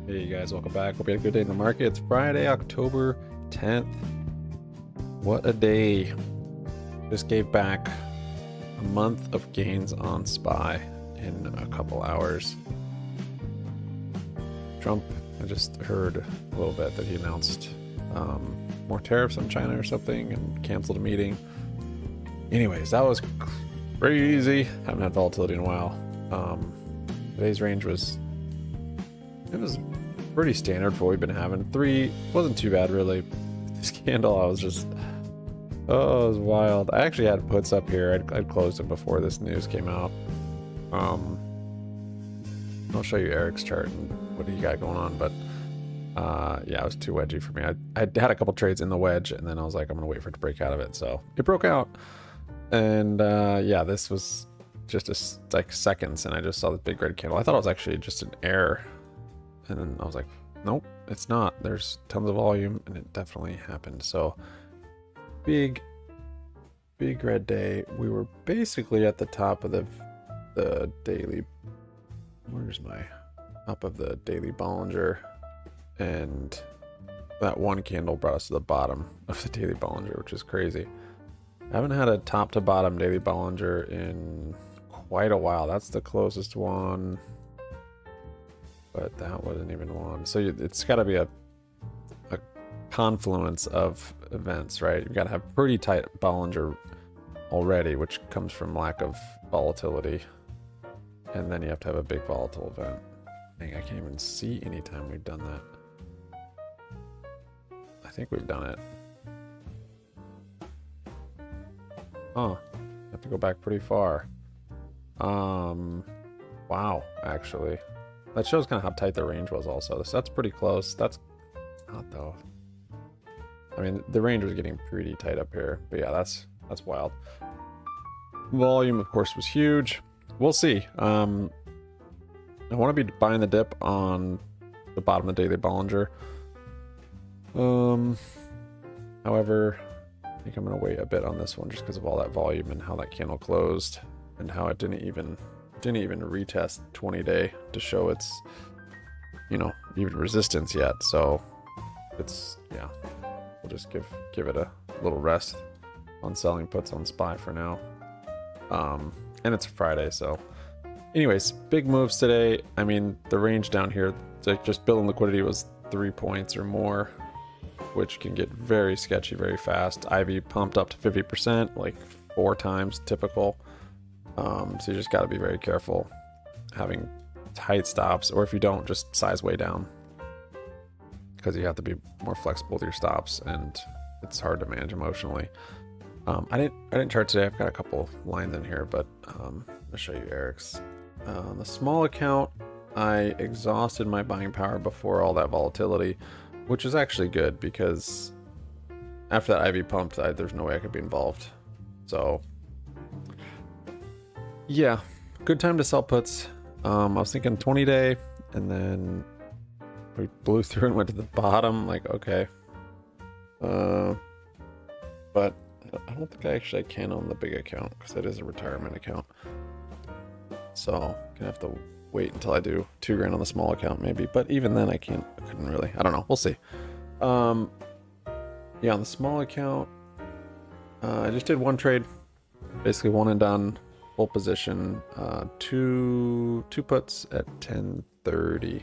Hey guys, welcome back. Hope you had a good day in the market. It's Friday, October 10th. What a day. Just gave back a month of gains on SPY in a couple hours. Trump, I just heard a little bit that he announced more tariffs on China or something and canceled a meeting. Anyways, that was crazy. Haven't had volatility in a while. Today's range was pretty standard for what we've been having. 3 wasn't too bad really. This candle, I was just, oh, it was wild. I actually had puts up here. I'd closed them before this news came out. I'll show you Eric's chart and what he got going on, but yeah, it was too wedgy for me. I had a couple trades in the wedge, and then I was like, I'm gonna wait for it to break out of it. So it broke out, and yeah, this was just like seconds, and I just saw this big red candle. I thought it was actually just an error. And then I was like, nope, it's not. There's tons of volume, and it definitely happened. So big red day. We were basically at the top of the daily. Where's my up of the daily Bollinger, and that one candle brought us to the bottom of the daily Bollinger, which is crazy. I haven't had a top to bottom daily Bollinger in quite a while. That's the closest one. But that wasn't even one. So it's got to be a confluence of events, right? You've got to have pretty tight Bollinger already, which comes from lack of volatility. And then you have to have a big volatile event. Dang, I can't even see any time we've done that. I think we've done it. Huh. Have to go back pretty far. Wow, actually. That shows kind of how tight the range was also. So that's pretty close. That's not though. I mean, the range was getting pretty tight up here. But yeah, that's wild. Volume, of course, was huge. We'll see. I want to be buying the dip on the bottom of the daily Bollinger. However, I think I'm going to wait a bit on this one just because of all that volume and how that candle closed and how it didn't even retest 20-day to show its, even resistance yet. So it's, yeah, we'll just give it a little rest on selling puts on SPY for now. And it's Friday, so anyways, big moves today. I mean, the range down here, just building liquidity was 3 points or more, which can get very sketchy very fast. Ivy pumped up to 50%, like 4 times typical. So you just got to be very careful having tight stops, or if you don't, just size way down, because you have to be more flexible with your stops, and it's hard to manage emotionally. I didn't chart today. I've got a couple lines in here, but I'll show you Eric's. The small account, I exhausted my buying power before all that volatility, which is actually good because after that Ivy pumped, there's no way I could be involved. So yeah, good time to sell puts. I was thinking 20-day, and then we blew through and went to the bottom. Like, okay. But I don't think I can own the big account because it is a retirement account. So I'm gonna have to wait until I do $2,000 on the small account maybe. But even then I couldn't really. I don't know. We'll see. Yeah, on the small account, I just did one trade, basically one and done. Full position, two puts at 10:30,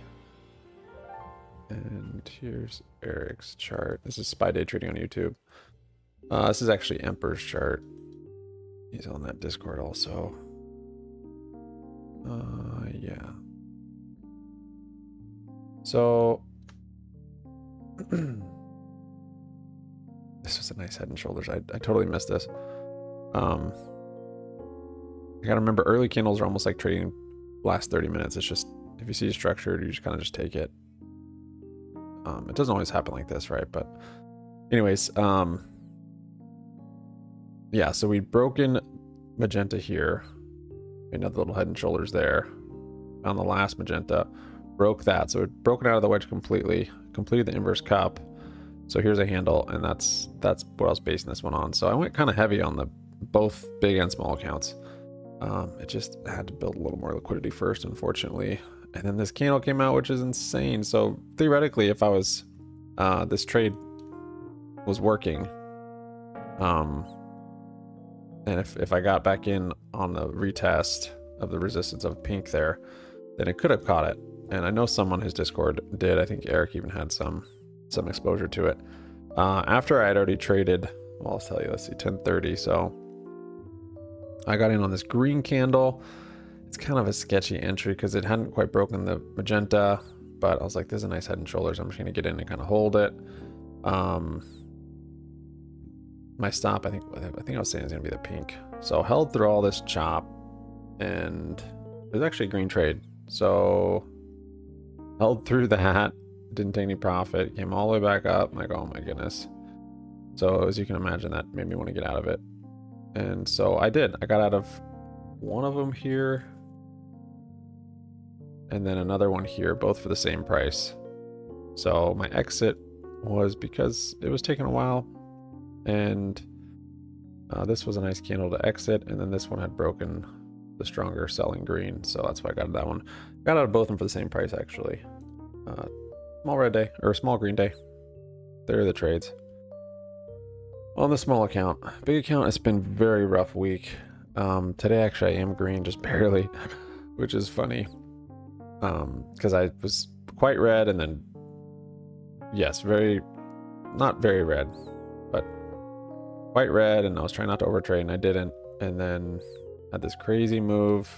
and here's Eric's chart. This is SPY day trading on YouTube. This is actually Emperor's chart. He's on that Discord also. Yeah. So this was a nice Head and Shoulders. I totally missed this. You gotta remember, early candles are almost like trading last 30 minutes. It's just, if you see a structure, you just kind of just take it. It doesn't always happen like this, right? But anyways, yeah, so we'd broken magenta here. Another little Head and Shoulders there. Found the last magenta, broke that. So it broken out of the wedge completely, completed the inverse cup. So here's a handle, and that's what I was basing this one on. So I went kind of heavy on the both big and small accounts. It just had to build a little more liquidity first, unfortunately. and then this candle came out, which is insane. So theoretically, if I was this trade was working, and if I got back in on the retest of the resistance of pink there, then it could have caught it. And I know some on his Discord did. I think Eric even had some exposure to it. After I had already traded, well, I'll tell you, let's see, 10:30. So I got in on this green candle. It's kind of a sketchy entry because it hadn't quite broken the magenta, but I was like, this is a nice head and shoulders. I'm just going to get in and kind of hold it. My stop, I think I was saying is going to be the pink. So held through all this chop, and it was actually a green trade. So held through that, didn't take any profit, came all the way back up. I'm like, oh my goodness. So as you can imagine, that made me want to get out of it. And so I did. I got out of one of them here, and then another one here, both for the same price. So my exit was because it was taking a while, and this was a nice candle to exit, and then this one had broken the stronger selling green, so that's why I got that one. Got out of both of them for the same price, actually. Small red day, or small green day. There are the trades. On the small account. Big account, it's been very rough week. Today actually I am green, just barely, which is funny. Because I was quite red, and then, yes, not very red, but quite red, and I was trying not to overtrade, and I didn't, and then had this crazy move,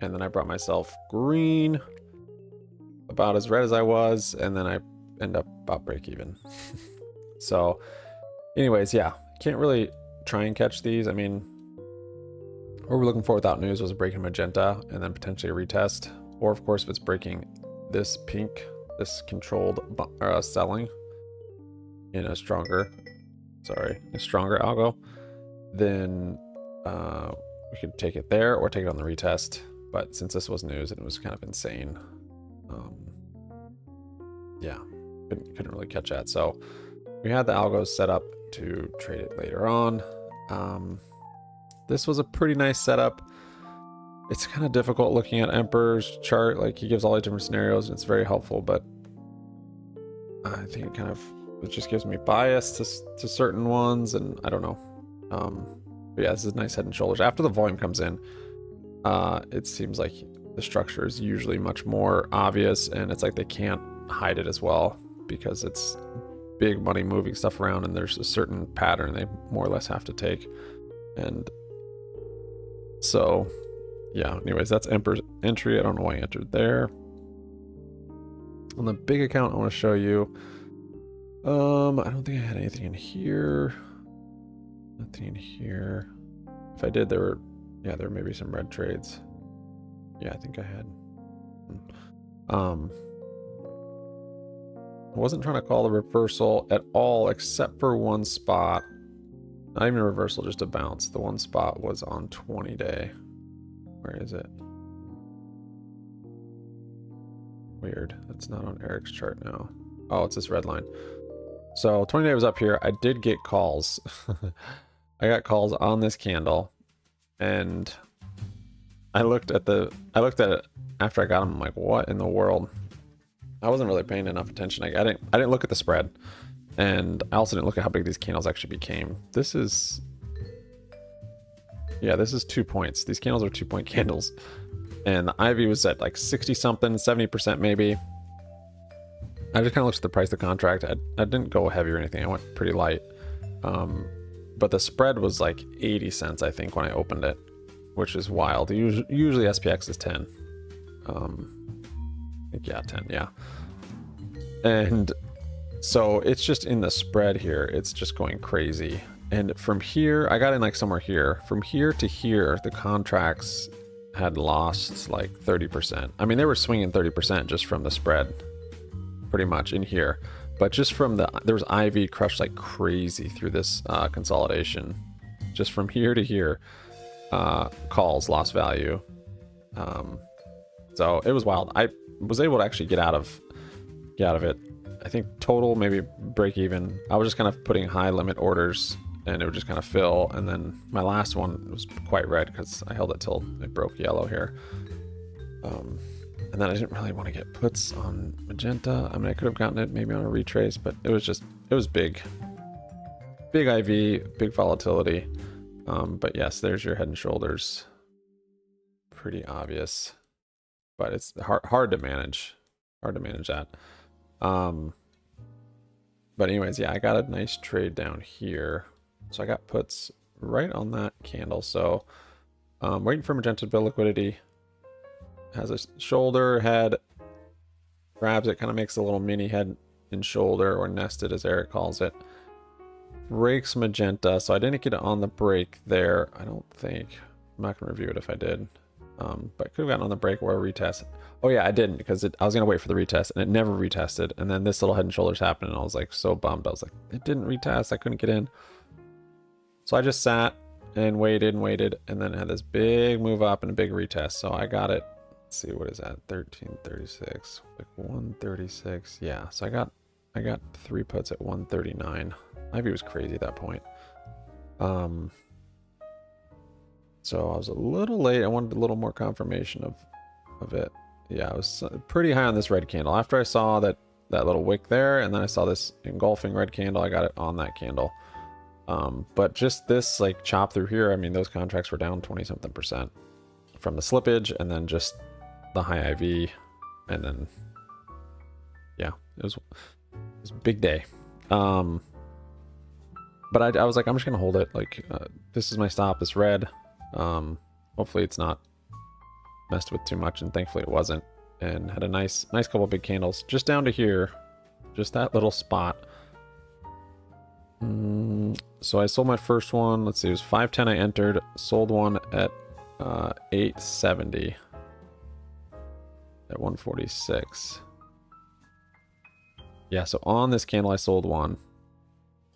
and then I brought myself green, about as red as I was, and then I end up about break even. So anyways, yeah, can't really try and catch these. I mean, what we're looking for without news was a break in magenta and then potentially a retest, or of course if it's breaking this pink, this controlled selling in a stronger algo, then we could take it there or take it on the retest. But since this was news and it was kind of insane, yeah, couldn't really catch that. So we had the algos set up to trade it later on. This was a pretty nice setup. It's kind of difficult looking at Emperor's chart. Like, he gives all these different scenarios and it's very helpful, but I think it just gives me bias to certain ones, and I don't know. But yeah, this is nice head and shoulders. After the volume comes in, it seems like the structure is usually much more obvious, and it's like they can't hide it as well because it's big money moving stuff around, and there's a certain pattern they more or less have to take. And so yeah, anyways, that's Emperor's entry. I don't know why I entered there. On the big account, I want to show you, I don't think I had anything in here. Nothing in here. If I did, there were maybe some red trades. Yeah, I think I had. I wasn't trying to call the reversal at all, except for one spot. Not even a reversal, just a bounce. The one spot was on 20-day. Where is it? Weird. That's not on Eric's chart now. Oh, it's this red line. So 20-day was up here. I did get calls. I got calls on this candle, and I looked at it after I got them. I'm like, what in the world? I wasn't really paying enough attention. I didn't look at the spread, and I also didn't look at how big these candles actually became. This is 2 points. These candles are 2-point candles, and the IV was at like 60 something, 70% maybe. I just kind of looked at the price of the contract. I didn't go heavy or anything. I went pretty light. But the spread was like 80 cents, I think, when I opened it, which is wild. Usually SPX is 10. I think, yeah, 10, yeah. And so it's just in the spread here. It's just going crazy. And from here, I got in like somewhere here. From here to here, the contracts had lost like 30%. I mean, they were swinging 30% just from the spread, pretty much in here. But just from there was IV crushed like crazy through this consolidation. Just from here to here, calls lost value. So it was wild. I was able to actually get out of it. I think total maybe break even. I was just kind of putting high limit orders, and it would just kind of fill. And then my last one was quite red because I held it till it broke yellow here. And then I didn't really want to get puts on magenta. I mean, I could have gotten it maybe on a retrace, but it was big. Big IV, big volatility. But yes, there's your Head and Shoulders. Pretty obvious, but it's hard to manage. Hard to manage that. But anyways, yeah, I got a nice trade down here. So I got puts right on that candle. So waiting for magenta to build liquidity. Has a shoulder, head, grabs it, kind of makes a little mini head and shoulder, or nested as Eric calls it. Breaks magenta, so I didn't get it on the break there, I don't think. I'm not going to review it if I did. But could have gotten on the break or a retest. Oh yeah, I didn't, because I was going to wait for the retest, and it never retested. And then this little Head and Shoulders happened, and I was like so bummed. I was like, it didn't retest, I couldn't get in. So I just sat and waited, and then had this big move up and a big retest. So I got it. Let's see, what is that? 1336, like 136. Yeah, so I got 3 puts at 139. Ivy was crazy at that point. So I was a little late. I wanted a little more confirmation of it. Yeah, I was pretty high on this red candle. After I saw that little wick there, and then I saw this engulfing red candle, I got it on that candle. But just this like chop through here, I mean, those contracts were down 20-something% from the slippage, and then just the high IV, and then yeah, it was a big day. But I was like, I'm just gonna hold it. Like, this is my stop. This red. Hopefully it's not messed with too much, and thankfully it wasn't. And had a nice couple big candles just down to here, just that little spot. So I sold my first one. Let's see, it was 510. I entered, sold one at 870 at 146. Yeah, so on this candle I sold one,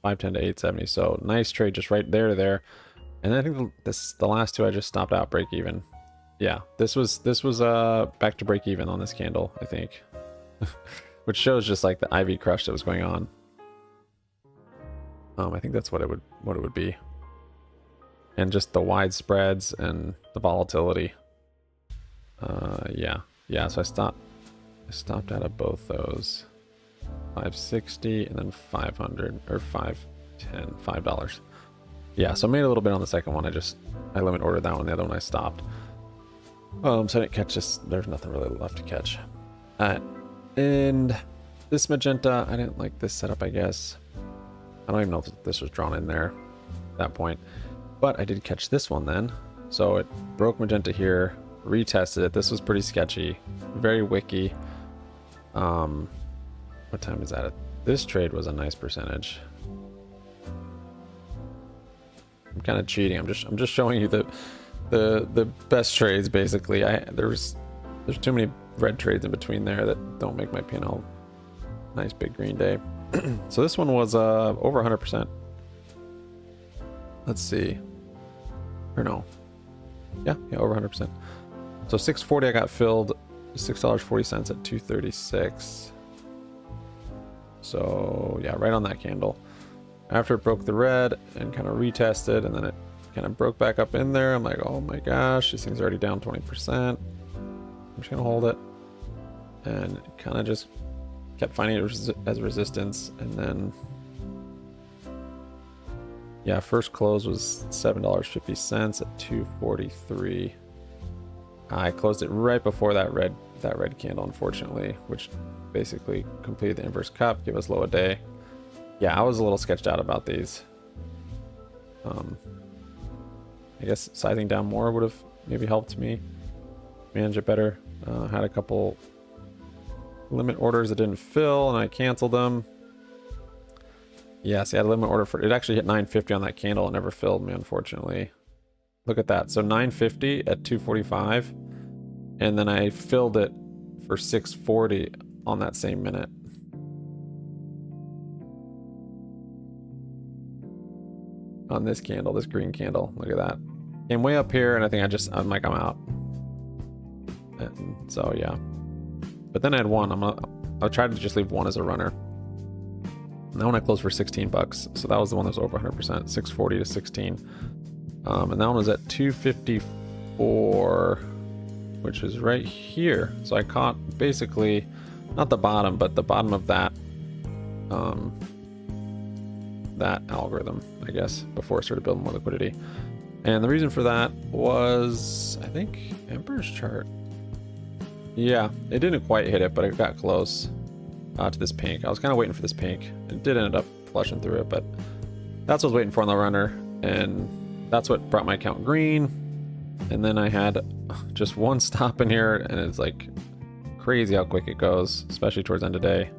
510 to 870. So nice trade, just right there to there. And then I think the last two I just stopped out break even. Yeah, this was back to break even on this candle, I think. Which shows just like the IV crush that was going on. I think that's what it would be. And just the wide spreads and the volatility. Yeah, so I stopped out of both those. 560 and then 500 or 510, $5. Yeah, so I made a little bit on the second one. I limit ordered that one. The other one I stopped. So I didn't catch this. There's nothing really left to catch. And this magenta, I didn't like this setup, I guess. I don't even know if this was drawn in there at that point. But I did catch this one then. So it broke magenta here, retested it. This was pretty sketchy, very wicky. What time is that? This trade was a nice percentage. I'm kind of cheating. I'm just showing you the best trades basically. There's too many red trades in between there that don't make my P&L nice big green day. So this one was over 100%. Let's see. Or no. Yeah, over 100%. So 640 I got filled, $6.40 at 236. So yeah, right on that candle. After it broke the red and kind of retested, and then it kind of broke back up in there, I'm like, oh my gosh, this thing's already down 20%. I'm just gonna hold it, and it kind of just kept finding it as resistance. And then yeah, first close was $7.50 at 243. I closed it right before that red candle, unfortunately, which basically completed the inverse cup, give us low a day. Yeah, I was a little sketched out about these. I guess sizing down more would have maybe helped me manage it better. Had a couple limit orders that didn't fill, and I canceled them. Yes, I had a limit order for it. Actually hit 950 on that candle. It never filled me, unfortunately. Look at that. So 950 at 245, and then I filled it for 640 on that same minute. On this candle, this green candle, look at that. Came way up here, and I think I'm like, I'm out. And so yeah, but then I had one. I'll try to just leave one as a runner. And that one I closed for $16, so that was the one that was over 100%, 640 to 16. And that one was at 254. which is right here. So I caught basically not the bottom, but the bottom of that that algorithm, I guess, before I started building more liquidity. And the reason for that was, I think, Emperor's chart. Yeah, it didn't quite hit it, but it got close to this pink. I was kind of waiting for this pink. It did end up flushing through it, but that's what I was waiting for on the runner, and that's what brought my account green. And then I had just one stop in here, and it's like crazy how quick it goes, especially towards the end of day.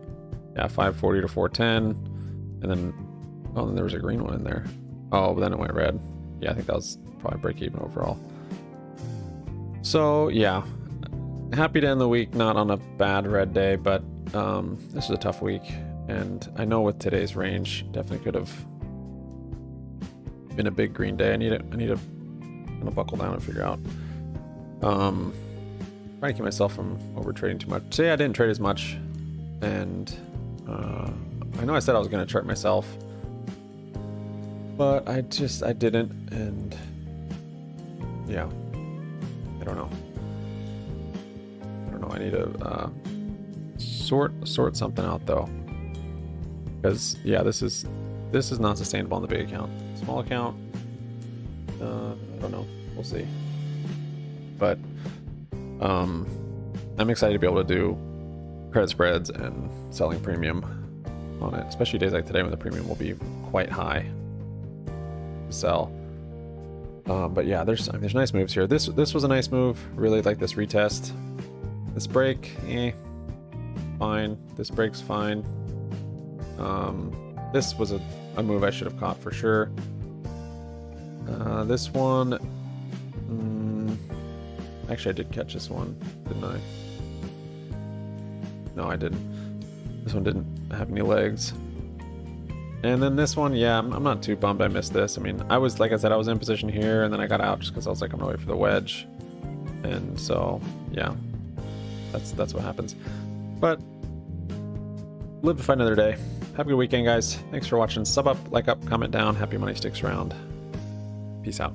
Yeah, 540 to 410, and then then there was a green one in there. Oh, but then it went red. Yeah, I think that was probably break even overall. So yeah, happy to end the week not on a bad red day, but this is a tough week, and I know with today's range definitely could have been a big green day. I need to kind of buckle down and figure out. Trying to keep myself from over trading too much. Today I didn't trade as much, and I know I said I was going to chart myself, but I didn't, and yeah, I don't know. I need to sort something out though, because yeah, this is not sustainable on the big account. Small account, I don't know. We'll see. But I'm excited to be able to do credit spreads and selling premium on it, especially days like today when the premium will be quite high to sell. But yeah, there's nice moves here. This was a nice move. Really like this retest. This break, fine. This break's fine. This was a move I should have caught for sure. This one, actually I did catch this one, didn't I? No, I didn't. This one didn't have any legs. And then this one, yeah, I'm not too bummed I missed this. I mean, like I said, I was in position here, and then I got out just because I was like, I'm gonna wait for the wedge. And so, yeah, that's what happens. But live to fight another day. Have a good weekend, guys. Thanks for watching. Sub up, like up, comment down. Happy money sticks around. Peace out.